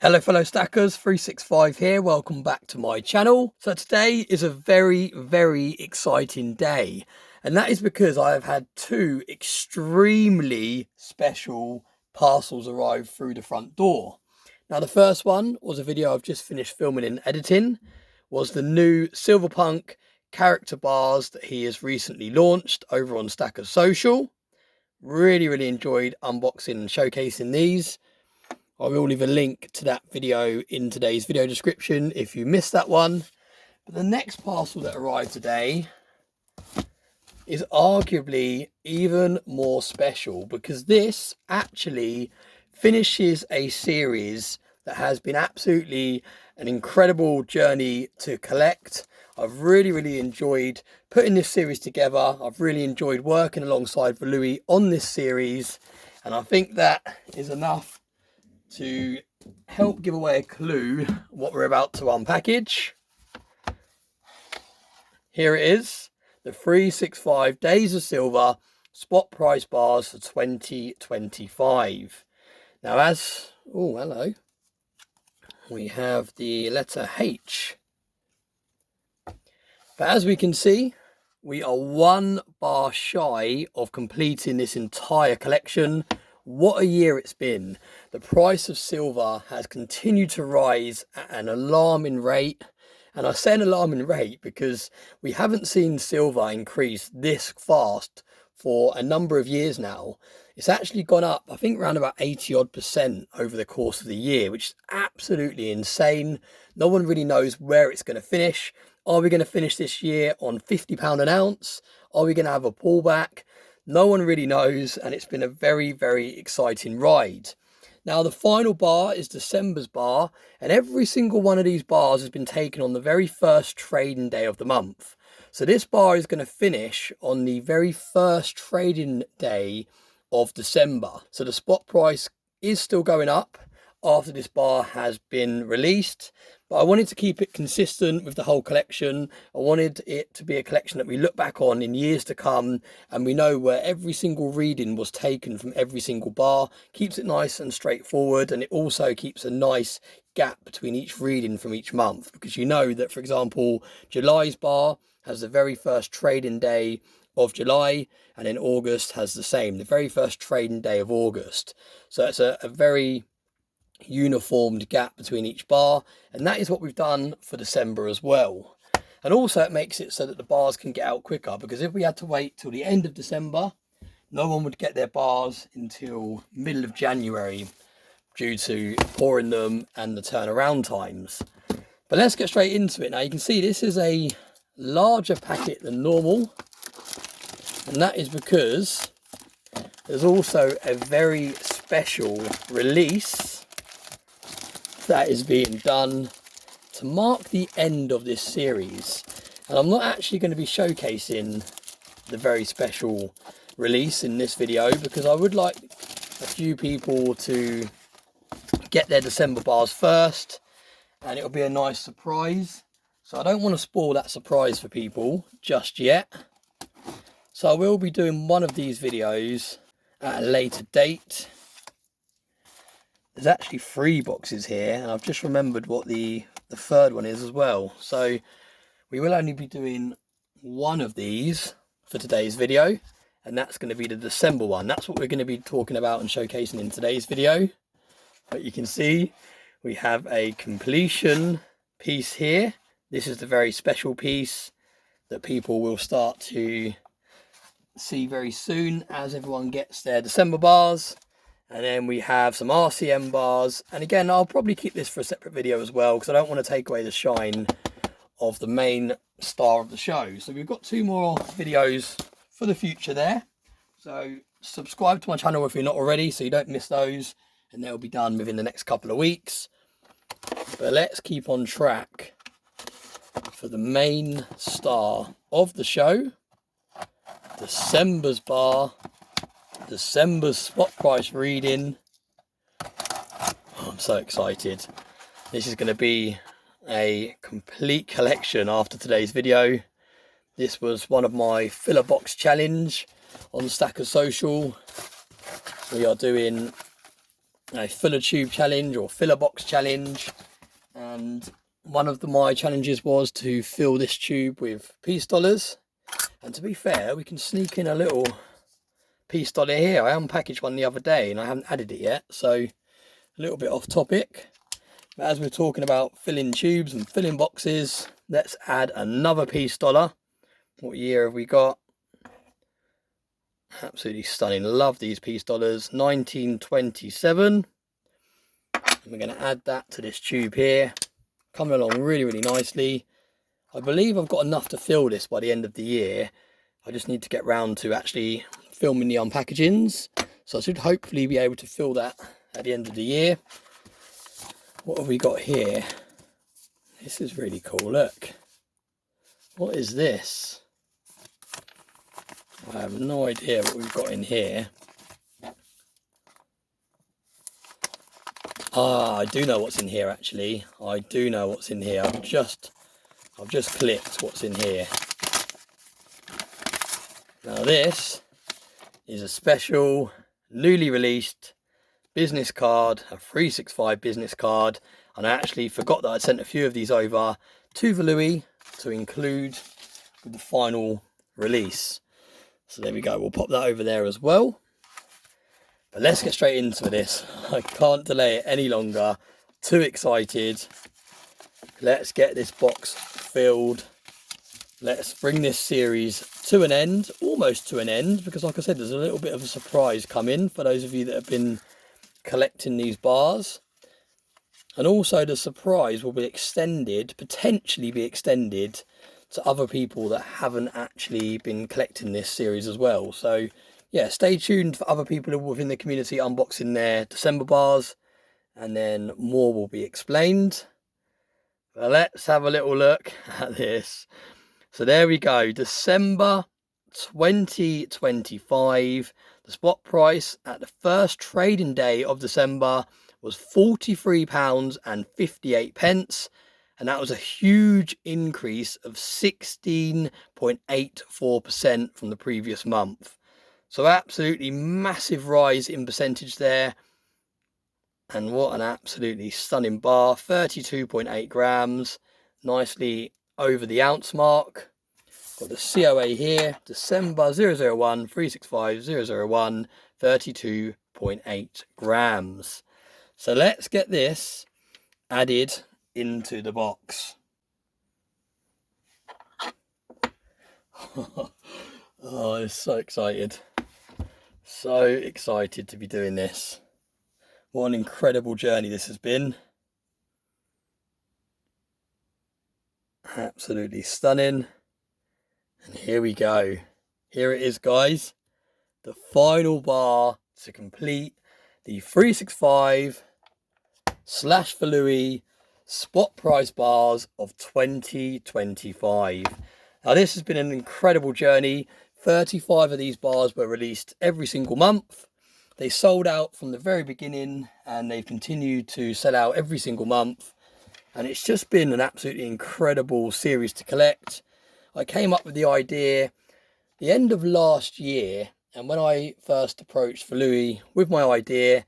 Hello fellow stackers, 365 here, welcome back to my channel. So today is a very exciting day, and that is because I have had two extremely special parcels arrive through the front door. Now the first one was a video I've just finished filming and editing, was the new Silverpunk character bars that he has recently launched over on Stackers Social. Really enjoyed unboxing and showcasing these. I will leave a link to that video in today's video description if you missed that one. But the next parcel that arrived today is arguably even more special, because this actually finishes a series that has been absolutely an incredible journey to collect. I've really enjoyed putting this series together. I've really enjoyed working alongside Louis on this series, and I think that is enough to help give away a clue what we're about to unpackage. Here it is, the 365 Days of Silver spot price bars for 2025. Now hello, we have the letter H. But as we can see, we are one bar shy of completing this entire collection. What a year it's been. The price of silver has continued to rise at an alarming rate. And I say an alarming rate because we haven't seen silver increase this fast for a number of years now. It's actually gone up, I think, around about 80% over the course of the year, which is absolutely insane. No one really knows where it's going to finish. Are we going to finish this year on £50 an ounce? Are we going to have a pullback? No one really knows, and it's been a very exciting ride. Now the final bar is December's bar, and every single one of these bars has been taken on the very first trading day of the month. So this bar is going to finish on the very first trading day of December. So the spot price is still going up after this bar has been released, but I wanted to keep it consistent with the whole collection. I wanted it to be a collection that we look back on in years to come, and we know where every single reading was taken from every single bar. Keeps it nice and straightforward, and it also keeps a nice gap between each reading from each month, because you know that, for example, July's bar has the very first trading day of July, and then August has the same, the very first trading day of August. So it's a very uniformed gap between each bar, and that is what we've done for December as well. And also it makes it so that the bars can get out quicker, because if we had to wait till the end of December, no one would get their bars until middle of January due to pouring them and the turnaround times. But let's get straight into it. Now you can see this is a larger packet than normal, and that is because there's also a very special release that is being done to mark the end of this series. And I'm not actually going to be showcasing the very special release in this video, because I would like a few people to get their December bars first, and it'll be a nice surprise. So I don't want to spoil that surprise for people just yet. So I will be doing one of these videos at a later date. There's actually 3 boxes here, and I've just remembered what the third one is as well. So we will only be doing one of these for today's video, and that's going to be the December one. That's what we're going to be talking about and showcasing in today's video. But you can see we have a completion piece here. This is the very special piece that people will start to see very soon as everyone gets their December bars. And then we have some RCM bars, and again I'll probably keep this for a separate video as well, because I don't want to take away the shine of the main star of the show. So we've got 2 more videos for the future there, so subscribe to my channel if you're not already so you don't miss those, and they'll be done within the next couple of weeks. But let's keep on track for the main star of the show, December's bar, December's spot price reading. Oh, I'm so excited. This is going to be a complete collection after today's video. This was one of my filler box challenge on Stackers Social. We are doing a filler tube challenge or filler box challenge, and one of my challenges was to fill this tube with piece dollars. And to be fair, we can sneak in a little piece dollar here. I unpackaged one the other day and I haven't added it yet, so a little bit off topic. But as we're talking about filling tubes and filling boxes, let's add another piece dollar. What year have we got? Absolutely stunning. Love these piece dollars. 1927. And we're going to add that to this tube here. Coming along really, really nicely. I believe I've got enough to fill this by the end of the year. I just need to get round to actually filming the unpackagings. So I should hopefully be able to fill that at the end of the year. What have we got here? This is really cool. Look. What is this? I have no idea what we've got in here. Ah, I do know what's in here actually. I do know what's in here. I've just clicked what's in here. Now this is a special, newly released business card, a 365 business card. And I actually forgot that I'd sent a few of these over to Louis to include with the final release. So there we go, we'll pop that over there as well. But let's get straight into this. I can't delay it any longer. Too excited. Let's get this box filled. Let's bring this series to an end, almost to an end, because like I said, there's a little bit of a surprise coming for those of you that have been collecting these bars. And also the surprise will be extended, potentially be extended to other people that haven't actually been collecting this series as well. So yeah, stay tuned for other people within the community unboxing their December bars, and then more will be explained. But let's have a little look at this. So there we go, December 2025. The spot price at the first trading day of December was £43.58. And that was a huge increase of 16.84% from the previous month. So absolutely massive rise in percentage there. And what an absolutely stunning bar. 32.8 grams. Nicely over the ounce mark. Got the COA here. December 001 365 001. 32.8 grams. So let's get this added into the box. Oh, I'm so excited. So excited to be doing this. What an incredible journey this has been. Absolutely stunning. And here we go. Here it is, guys. The final bar to complete the 365/Louis spot price bars of 2025. Now this has been an incredible journey. 35 of these bars were released every single month. They sold out from the very beginning and they've continued to sell out every single month. And it's just been an absolutely incredible series to collect. I came up with the idea the end of last year, and when I first approached Louis with my idea,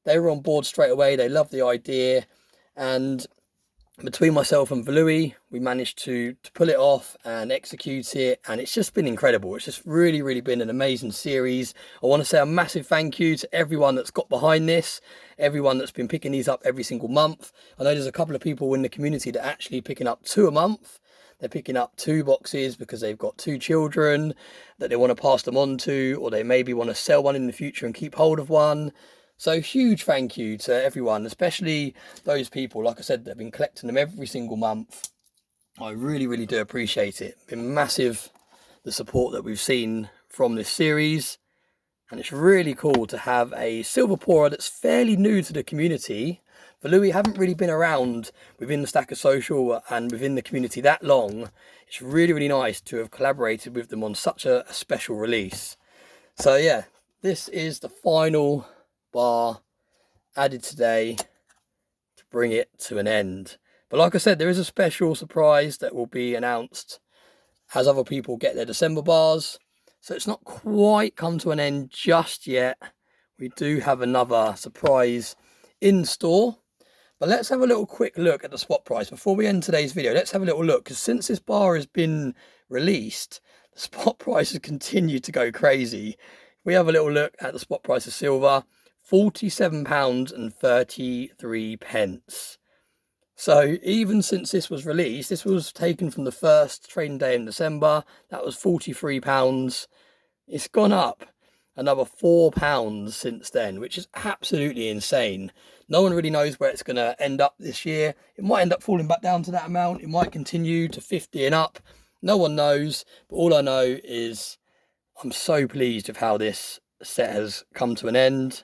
they were on board straight away. They loved the idea, and between myself and Louis, we managed to pull it off and execute it, and it's just been incredible. It's just really, really been an amazing series. I want to say a massive thank you to everyone that's got behind this, everyone that's been picking these up every single month. I know there's a couple of people in the community that are actually picking up 2 a month. They're picking up 2 boxes because they've got 2 children that they want to pass them on to, or they maybe want to sell one in the future and keep hold of one. So huge thank you to everyone, especially those people, like I said, that have been collecting them every single month. I really, really do appreciate it. It's been massive, the support that we've seen from this series. And it's really cool to have a silver pourer that's fairly new to the community. For Louis, haven't really been around within the Stacker Social and within the community that long. It's really, really nice to have collaborated with them on such a special release. So yeah, this is the final bar added today to bring it to an end. But like I said, there is a special surprise that will be announced as other people get their December bars. So it's not quite come to an end just yet. we do have another surprise in store. But let's have a little quick look at the spot price before we end today's video. Let's have a little look, because since this bar has been released, the spot price has continued to go crazy. If we have a little look at the spot price of silver, £47.33. So even since this was released, this was taken from the first trading day in December, that was £43. It's gone up another £4 since then, which is absolutely insane. No one really knows where it's going to end up this year. It might end up falling back down to that amount. It might continue to 50 and up. No one knows, but all I know is I'm so pleased with how this set has come to an end.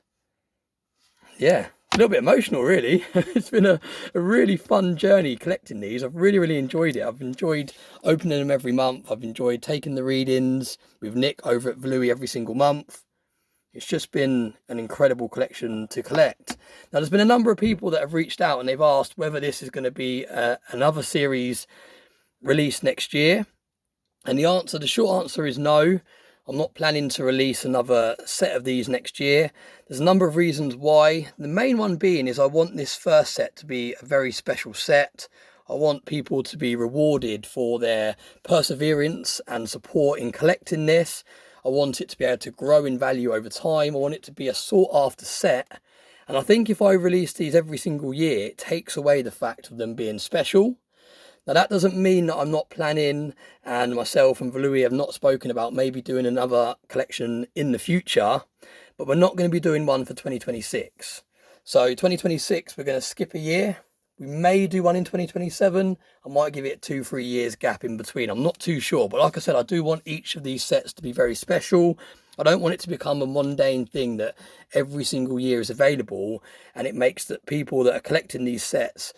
Yeah, a little bit emotional, really. It's been a really fun journey collecting these. I've really enjoyed it. I've enjoyed opening them every month. I've enjoyed taking the readings with Nick over at Louis every single month. It's just been an incredible collection to collect. Now, there's been a number of people that have reached out and they've asked whether this is going to be another series released next year. And the short answer is no. I'm not planning to release another set of these next year. There's a number of reasons why. The main one being is I want this first set to be a very special set. I want people to be rewarded for their perseverance and support in collecting this. I want it to be able to grow in value over time. I want it to be a sought after set. And I think if I release these every single year, it takes away the fact of them being special. Now, that doesn't mean that I'm not planning, and myself and Louis have not spoken about maybe doing another collection in the future, but we're not going to be doing one for 2026. So 2026, we're going to skip a year. We may do one in 2027. I might give it 2-3 years gap in between. I'm not too sure, but like I said, I do want each of these sets to be very special. I don't want it to become a mundane thing that every single year is available, and it makes that people that are collecting these sets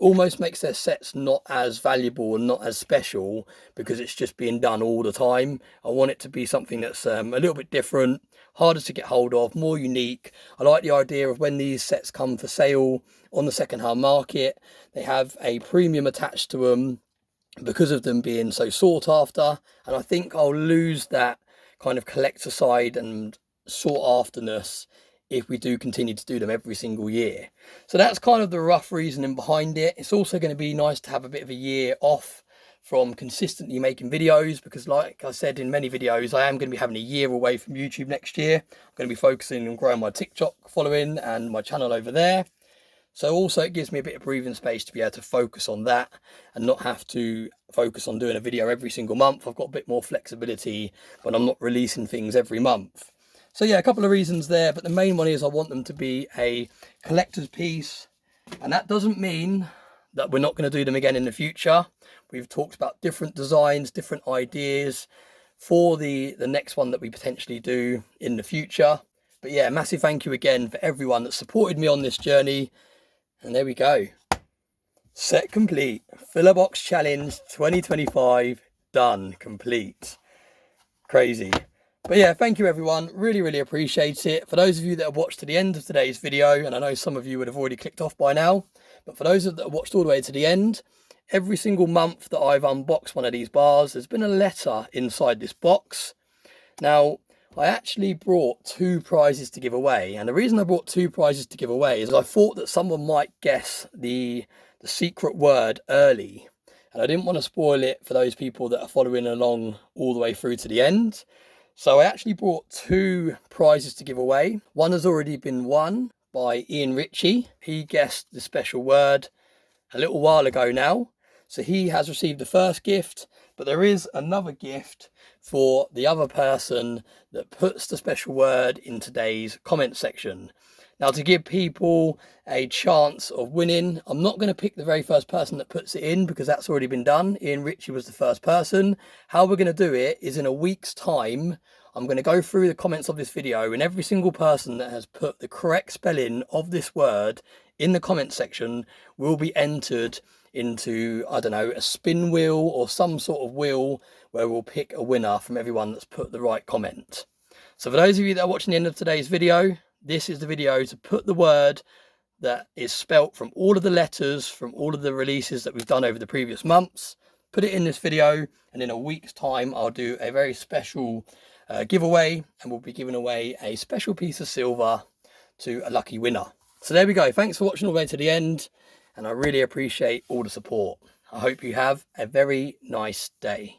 almost makes their sets not as valuable and not as special because it's just being done all the time. I want it to be something that's a little bit different, harder to get hold of, more unique. I like the idea of when these sets come for sale on the second-hand market, they have a premium attached to them because of them being so sought after. And I think I'll lose that kind of collector side and sought afterness if we do continue to do them every single year. So that's kind of the rough reasoning behind it. It's also going to be nice to have a bit of a year off from consistently making videos, because like I said in many videos, I am going to be having a year away from YouTube next year. I'm going to be focusing on growing my TikTok following and my channel over there. So also it gives me a bit of breathing space to be able to focus on that and not have to focus on doing a video every single month. I've got a bit more flexibility when I'm not releasing things every month. So yeah, a couple of reasons there, but the main one is I want them to be a collector's piece, and that doesn't mean that we're not going to do them again in the future. We've talked about different designs, different ideas for the next one that we potentially do in the future. But yeah, massive thank you again for everyone that supported me on this journey. And there we go. Set complete. Filler Box Challenge 2025 done. Complete. Crazy. But yeah, thank you everyone. Really appreciate it. For those of you that have watched to the end of today's video, and I know some of you would have already clicked off by now, but for those that have watched all the way to the end, every single month that I've unboxed one of these bars, there's been a letter inside this box. Now, I actually brought 2 prizes to give away, and the reason I brought 2 prizes to give away is I thought that someone might guess the secret word early, and I didn't want to spoil it for those people that are following along all the way through to the end. So I actually brought 2 prizes to give away. One has already been won by Ian Ritchie. He guessed the special word a little while ago now, so he has received the first gift, but there is another gift for the other person that puts the special word in today's comment section. Now, to give people a chance of winning, I'm not going to pick the very first person that puts it in because that's already been done. Ian Ritchie was the first person. How we're going to do it is in a week's time, I'm going to go through the comments of this video, and every single person that has put the correct spelling of this word in the comment section will be entered into, I don't know, a spin wheel or some sort of wheel where we'll pick a winner from everyone that's put the right comment. So for those of you that are watching the end of today's video, this is the video to put the word that is spelt from all of the letters from all of the releases that we've done over the previous months. Put it in this video, and in a week's time I'll do a very special giveaway, and we'll be giving away a special piece of silver to a lucky winner. So there we go. Thanks for watching all the way to the end, and I really appreciate all the support. I hope you have a very nice day.